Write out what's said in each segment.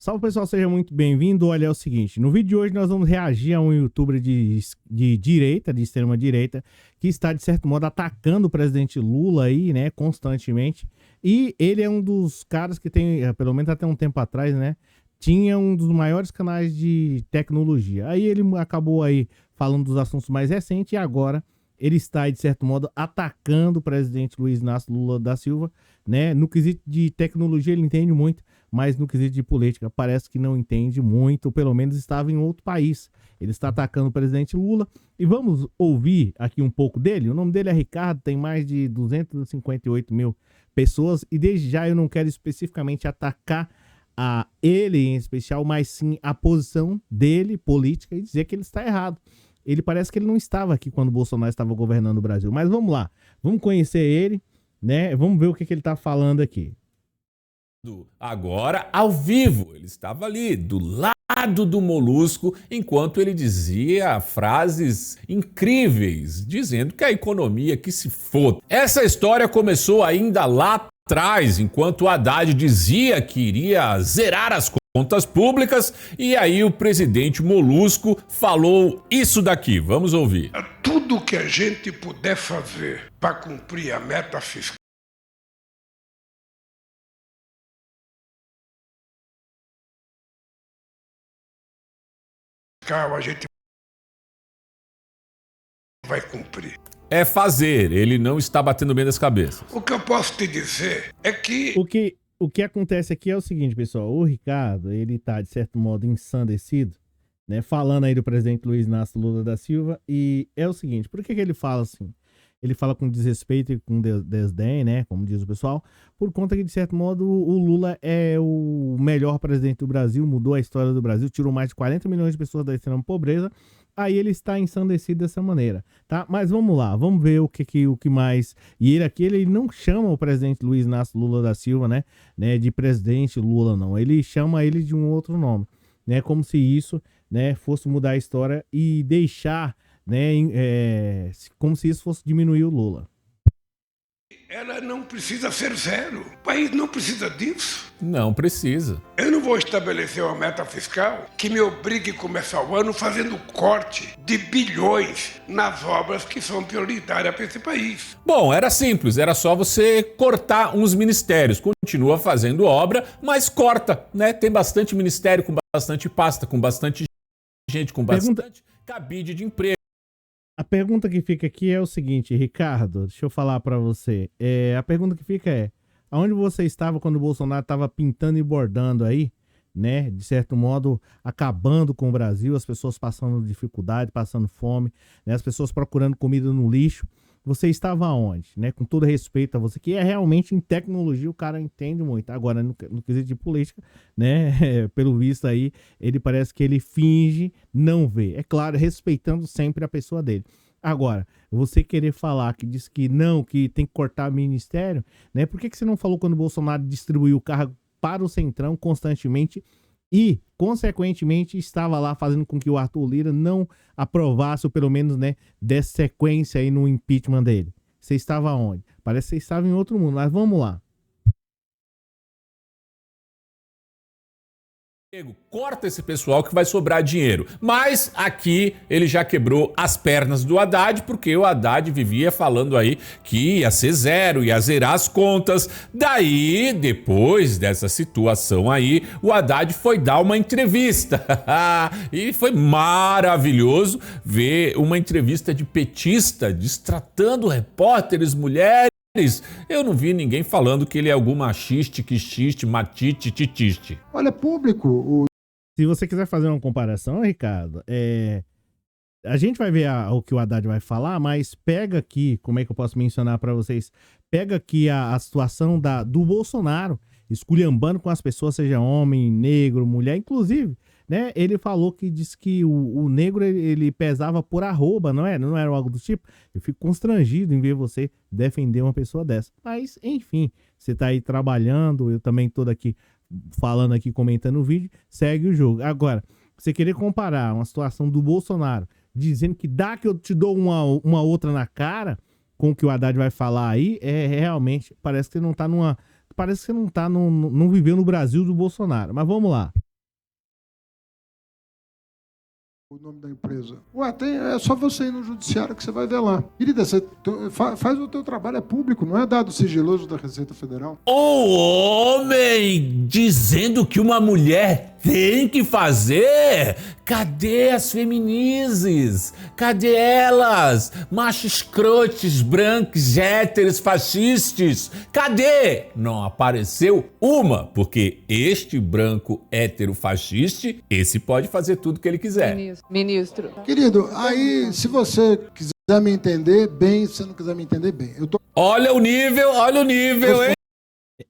Salve pessoal, seja muito bem-vindo. Olha, é o seguinte, no vídeo de hoje nós vamos reagir a um youtuber de direita, de extrema direita, que está de certo modo atacando o presidente Lula aí, né, constantemente. E ele é um dos caras que tem, pelo menos até um tempo atrás, né, tinha um dos maiores canais de tecnologia. Aí ele acabou aí falando dos assuntos mais recentes e agora ele está, de certo modo, atacando o presidente Luiz Inácio Lula da Silva, né? No quesito de tecnologia ele entende muito, mas no quesito de política parece que não entende muito, ou pelo menos estava em outro país. Ele está atacando o presidente Lula e vamos ouvir aqui um pouco dele. O nome dele é Ricardo, tem mais de 258 mil pessoas e desde já eu não quero especificamente atacar a ele em especial, mas sim a posição dele política e dizer que ele está errado. Ele parece que ele não estava aqui quando o Bolsonaro estava governando o Brasil. Mas vamos lá, vamos conhecer ele, né? Vamos ver o que ele está falando aqui. Agora, ao vivo, ele estava ali, do lado do Molusco, enquanto ele dizia frases incríveis, dizendo que a economia que se foda. Essa história começou ainda lá atrás, enquanto o Haddad dizia que iria zerar as contas públicas, e aí o presidente Molusco falou isso daqui. Vamos ouvir. Tudo que a gente puder fazer para cumprir a meta fiscal, a gente vai cumprir. É fazer, ele não está batendo bem das cabeças. O que eu posso te dizer é que O que acontece aqui é o seguinte, pessoal. O Ricardo, ele tá, de certo modo, ensandecido, né? Falando aí do presidente Luiz Inácio Lula da Silva. E é o seguinte, por que ele fala assim? Ele fala com desrespeito e com desdém, né? Como diz o pessoal. Por conta que, de certo modo, o Lula é o melhor presidente do Brasil, mudou a história do Brasil, tirou mais de 40 milhões de pessoas da extrema pobreza. Aí ele está ensandecido dessa maneira, tá? Mas vamos lá, vamos ver o que mais. E ele aqui, ele não chama o presidente Luiz Inácio Lula da Silva, né, de presidente Lula, não. Ele chama ele de um outro nome, né? Como se isso, né, fosse mudar a história e deixar, né, como se isso fosse diminuir o Lula. ela não precisa ser zero. O país não precisa disso. Não precisa. Eu não vou estabelecer uma meta fiscal que me obrigue a começar o ano fazendo corte de bilhões nas obras que são prioritárias para esse país. Bom, era simples, era só você cortar uns ministérios. Continua fazendo obra, mas corta, né? Tem bastante ministério, com bastante pasta, com bastante gente, com bastante cabide de emprego. A pergunta que fica aqui é o seguinte, Ricardo, deixa eu falar pra você. A pergunta que fica é, aonde você estava quando o Bolsonaro estava pintando e bordando aí, né? De certo modo, acabando com o Brasil, as pessoas passando dificuldade, passando fome, né? As pessoas procurando comida no lixo. Você estava onde, né? Com todo respeito a você, que é realmente em tecnologia o cara entende muito. Agora, no quesito de política, né? Pelo visto aí, ele parece que ele finge não ver. É claro, respeitando sempre a pessoa dele. Agora, você querer falar que diz que não, que tem que cortar ministério, né? Por que você não falou quando o Bolsonaro distribuiu o cargo para o Centrão constantemente e, consequentemente, estava lá fazendo com que o Arthur Lira não aprovasse, ou pelo menos, né, desse sequência aí no impeachment dele? Você estava onde? Parece que você estava em outro mundo, mas vamos lá. Corta esse pessoal que vai sobrar dinheiro. Mas aqui ele já quebrou as pernas do Haddad, porque o Haddad vivia falando aí que ia ser zero, ia zerar as contas. Daí, depois dessa situação aí, o Haddad foi dar uma entrevista. E foi maravilhoso ver uma entrevista de petista, destratando repórteres, mulheres. Eu não vi ninguém falando que ele é algum machiste, quichiste, matite, titiste. Olha, público, Se você quiser fazer uma comparação, Ricardo, a gente vai ver o que o Haddad vai falar, mas pega aqui, como é que eu posso mencionar para vocês? Pega aqui a situação do Bolsonaro, esculhambando com as pessoas, seja homem, negro, mulher, inclusive, né? Ele falou que disse que o negro ele pesava por arroba, não era algo do tipo. Eu fico constrangido em ver você defender uma pessoa dessa. Mas, enfim, você tá aí trabalhando, eu também tô aqui falando aqui, comentando o vídeo, segue o jogo. Agora, você querer comparar uma situação do Bolsonaro dizendo que dá que eu te dou uma outra na cara com o que o Haddad vai falar aí, realmente, parece que você não tá não viveu no Brasil do Bolsonaro. Mas vamos lá. o nome da empresa. Ué, é só você ir no judiciário que você vai ver lá. Querida, você faz o teu trabalho, é público, não é dado sigiloso da Receita Federal. O homem dizendo que uma mulher tem que fazer? Cadê as feminizes? Cadê elas? Machos escrotes, brancos, héteros, fascistas. Cadê? Não apareceu uma, porque este branco hétero fascista, esse pode fazer tudo que ele quiser. Ministro. Querido, aí se você quiser me entender bem, se você não quiser me entender bem, eu tô... Olha o nível, hein?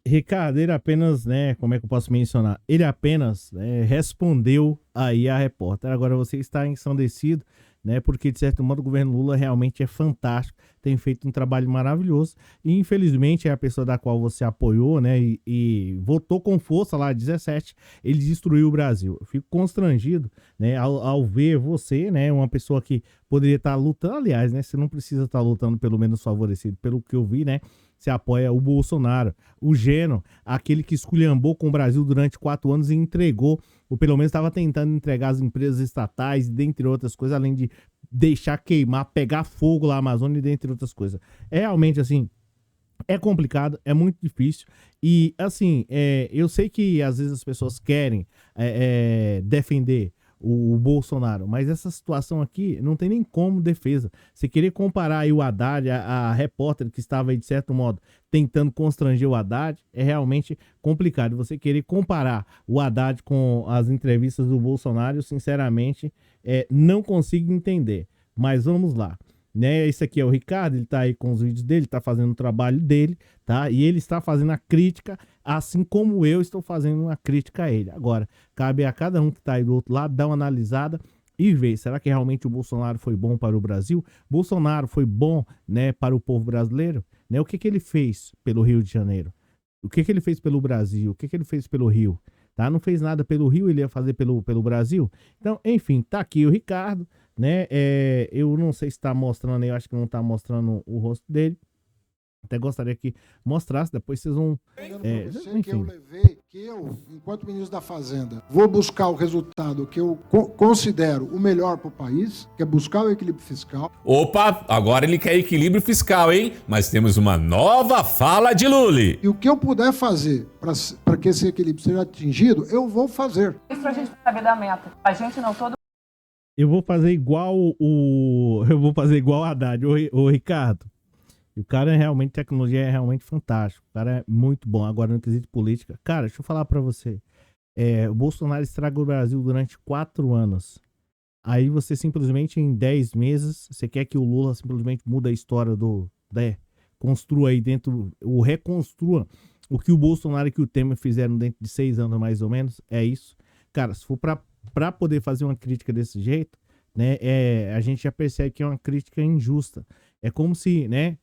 Ricardo, ele apenas, né, como é que eu posso mencionar? Ele apenas respondeu aí a repórter. Agora você está ensandecido, né, porque de certo modo o governo Lula realmente é fantástico, tem feito um trabalho maravilhoso e infelizmente é a pessoa da qual você apoiou, né, e votou com força lá, 17, ele destruiu o Brasil. Eu fico constrangido, né, ao ver você, né, uma pessoa que poderia estar lutando, aliás, né, você não precisa estar lutando pelo menos favorecido, pelo que eu vi, né, você apoia o Bolsonaro, o Geno, aquele que esculhambou com o Brasil durante 4 anos e entregou, ou pelo menos estava tentando entregar as empresas estatais, dentre outras coisas, além de deixar queimar, pegar fogo lá na Amazônia, dentre outras coisas. É realmente assim, é complicado, é muito difícil e assim, eu sei que às vezes as pessoas querem defender o Bolsonaro, mas essa situação aqui não tem nem como defesa. Você querer comparar aí o Haddad, a repórter que estava aí de certo modo tentando constranger o Haddad, é realmente complicado. Você querer comparar o Haddad com as entrevistas do Bolsonaro, sinceramente, não consigo entender. Mas vamos lá. Né, esse aqui é o Ricardo, ele tá aí com os vídeos dele, tá fazendo o trabalho dele, tá? E ele está fazendo a crítica, assim como eu estou fazendo uma crítica a ele. Agora, cabe a cada um que tá aí do outro lado dar uma analisada e ver, será que realmente o Bolsonaro foi bom para o Brasil? Bolsonaro foi bom, né, para o povo brasileiro? Né? O que que ele fez pelo Rio de Janeiro? O que que ele fez pelo Brasil? O que que ele fez pelo Rio? Tá? Não fez nada pelo Rio, ele ia fazer pelo Brasil? Então, enfim, tá aqui o Ricardo, né? Eu não sei se tá mostrando aí, eu acho que não tá mostrando o rosto dele. Até gostaria que mostrasse, depois vocês vão... enfim. Que eu, enquanto ministro da Fazenda, vou buscar o resultado que eu considero o melhor para o país, que é buscar o equilíbrio fiscal. Opa, agora ele quer equilíbrio fiscal, hein? Mas temos uma nova fala de Lula. E o que eu puder fazer para que esse equilíbrio seja atingido, eu vou fazer. Isso a gente sabe da meta. A gente não todo. Eu vou fazer igual o Haddad, o Ricardo. E o cara realmente, tecnologia é realmente fantástico. O cara é muito bom. Agora, no quesito política, cara, deixa eu falar pra você. O Bolsonaro estraga o Brasil durante 4 anos. Aí você simplesmente, em 10 meses, você quer que o Lula simplesmente mude a história construa aí dentro, ou reconstrua o que o Bolsonaro e que o Temer fizeram dentro de 6 anos, mais ou menos. É isso. Cara, se for pra poder fazer uma crítica desse jeito, né, a gente já percebe que é uma crítica injusta. É como se, né,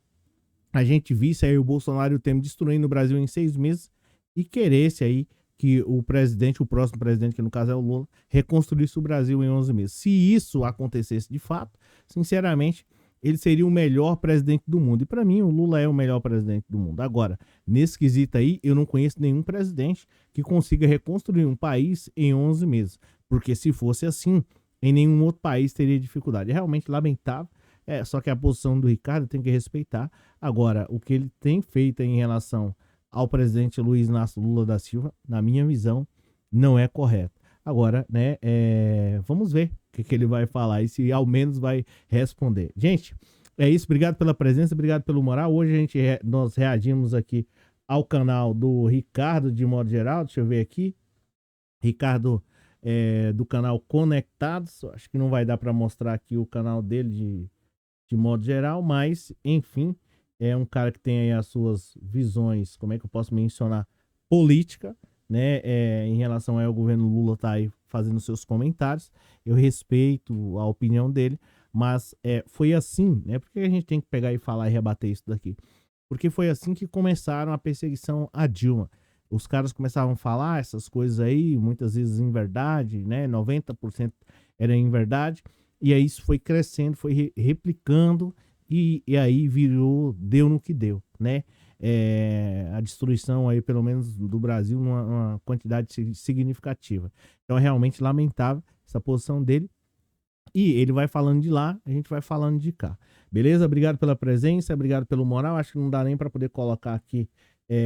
a gente visse aí o Bolsonaro e o Temer destruindo o Brasil em 6 meses e queresse aí que o próximo presidente, que no caso é o Lula, reconstruísse o Brasil em 11 meses. Se isso acontecesse de fato, sinceramente, ele seria o melhor presidente do mundo. E para mim, o Lula é o melhor presidente do mundo. Agora, nesse quesito aí, eu não conheço nenhum presidente que consiga reconstruir um país em 11 meses. Porque se fosse assim, em nenhum outro país teria dificuldade. É realmente lamentável. Só que a posição do Ricardo tem que respeitar. Agora, o que ele tem feito em relação ao presidente Luiz Inácio Lula da Silva, na minha visão, não é correto. Agora, né, vamos ver o que ele vai falar e se ao menos vai responder. Gente, é isso. Obrigado pela presença, obrigado pelo moral. Hoje nós reagimos aqui ao canal do Ricardo, de modo geral. Deixa eu ver aqui. Ricardo, do canal Conectados. Acho que não vai dar para mostrar aqui o canal dele de modo geral, mas, enfim, é um cara que tem aí as suas visões, como é que eu posso mencionar, política, né, em relação ao governo Lula tá aí fazendo seus comentários. Eu respeito a opinião dele, mas foi assim, né, porque a gente tem que pegar e falar e rebater isso daqui, porque foi assim que começaram a perseguição a Dilma. Os caras começavam a falar essas coisas aí, muitas vezes em verdade, né, 90% era em verdade. E aí isso foi crescendo, foi replicando e aí deu no que deu, né? A destruição aí, pelo menos do Brasil, numa quantidade significativa. Então é realmente lamentável essa posição dele. E ele vai falando de lá, a gente vai falando de cá. Beleza? Obrigado pela presença, obrigado pelo moral. Acho que não dá nem para poder colocar aqui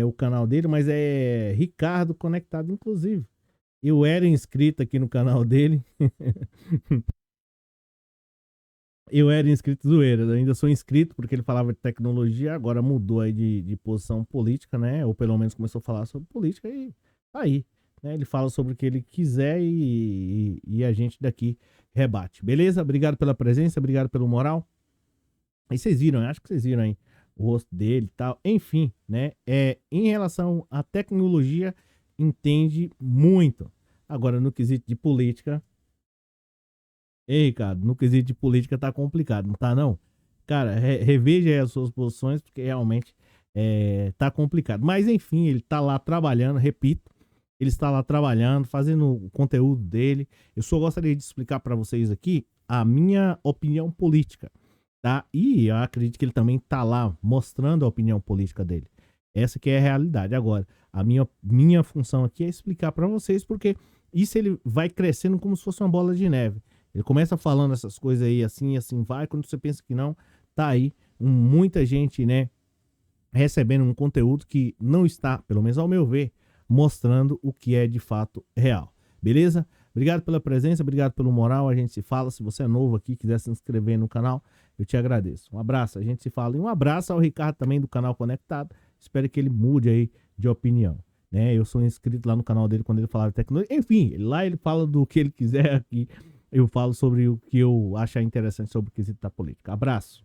o canal dele, mas é Ricardo Conectado, inclusive. Eu era inscrito aqui no canal dele. Eu era inscrito zoeira, ainda sou inscrito porque ele falava de tecnologia, agora mudou aí de posição política, né? Ou pelo menos começou a falar sobre política e tá aí. Né? Ele fala sobre o que ele quiser e a gente daqui rebate. Beleza? Obrigado pela presença, obrigado pelo moral. Aí vocês viram, acho que vocês viram aí o rosto dele e tal. Enfim, né? Em relação à tecnologia, entende muito. Agora, no quesito de política... Ei, Ricardo, no quesito de política tá complicado, não tá não? Cara, reveja aí as suas posições, porque realmente tá complicado. Mas enfim, ele tá lá trabalhando, repito, ele está lá trabalhando, fazendo o conteúdo dele. Eu só gostaria de explicar para vocês aqui a minha opinião política, tá? E eu acredito que ele também tá lá mostrando a opinião política dele. Essa que é a realidade. Agora, a minha função aqui é explicar para vocês, porque isso ele vai crescendo como se fosse uma bola de neve. Ele começa falando essas coisas aí, assim vai. Quando você pensa que não, tá aí muita gente, né, recebendo um conteúdo que não está, pelo menos ao meu ver, mostrando o que é de fato real. Beleza? Obrigado pela presença, obrigado pelo moral. A gente se fala. Se você é novo aqui, quiser se inscrever no canal, eu te agradeço. Um abraço, a gente se fala. E um abraço ao Ricardo também do canal Conectado. Espero que ele mude aí de opinião. Né? Eu sou inscrito lá no canal dele quando ele falava de tecnologia. Enfim, lá ele fala do que ele quiser aqui. Eu falo sobre o que eu achar interessante sobre o quesito da política. Abraço.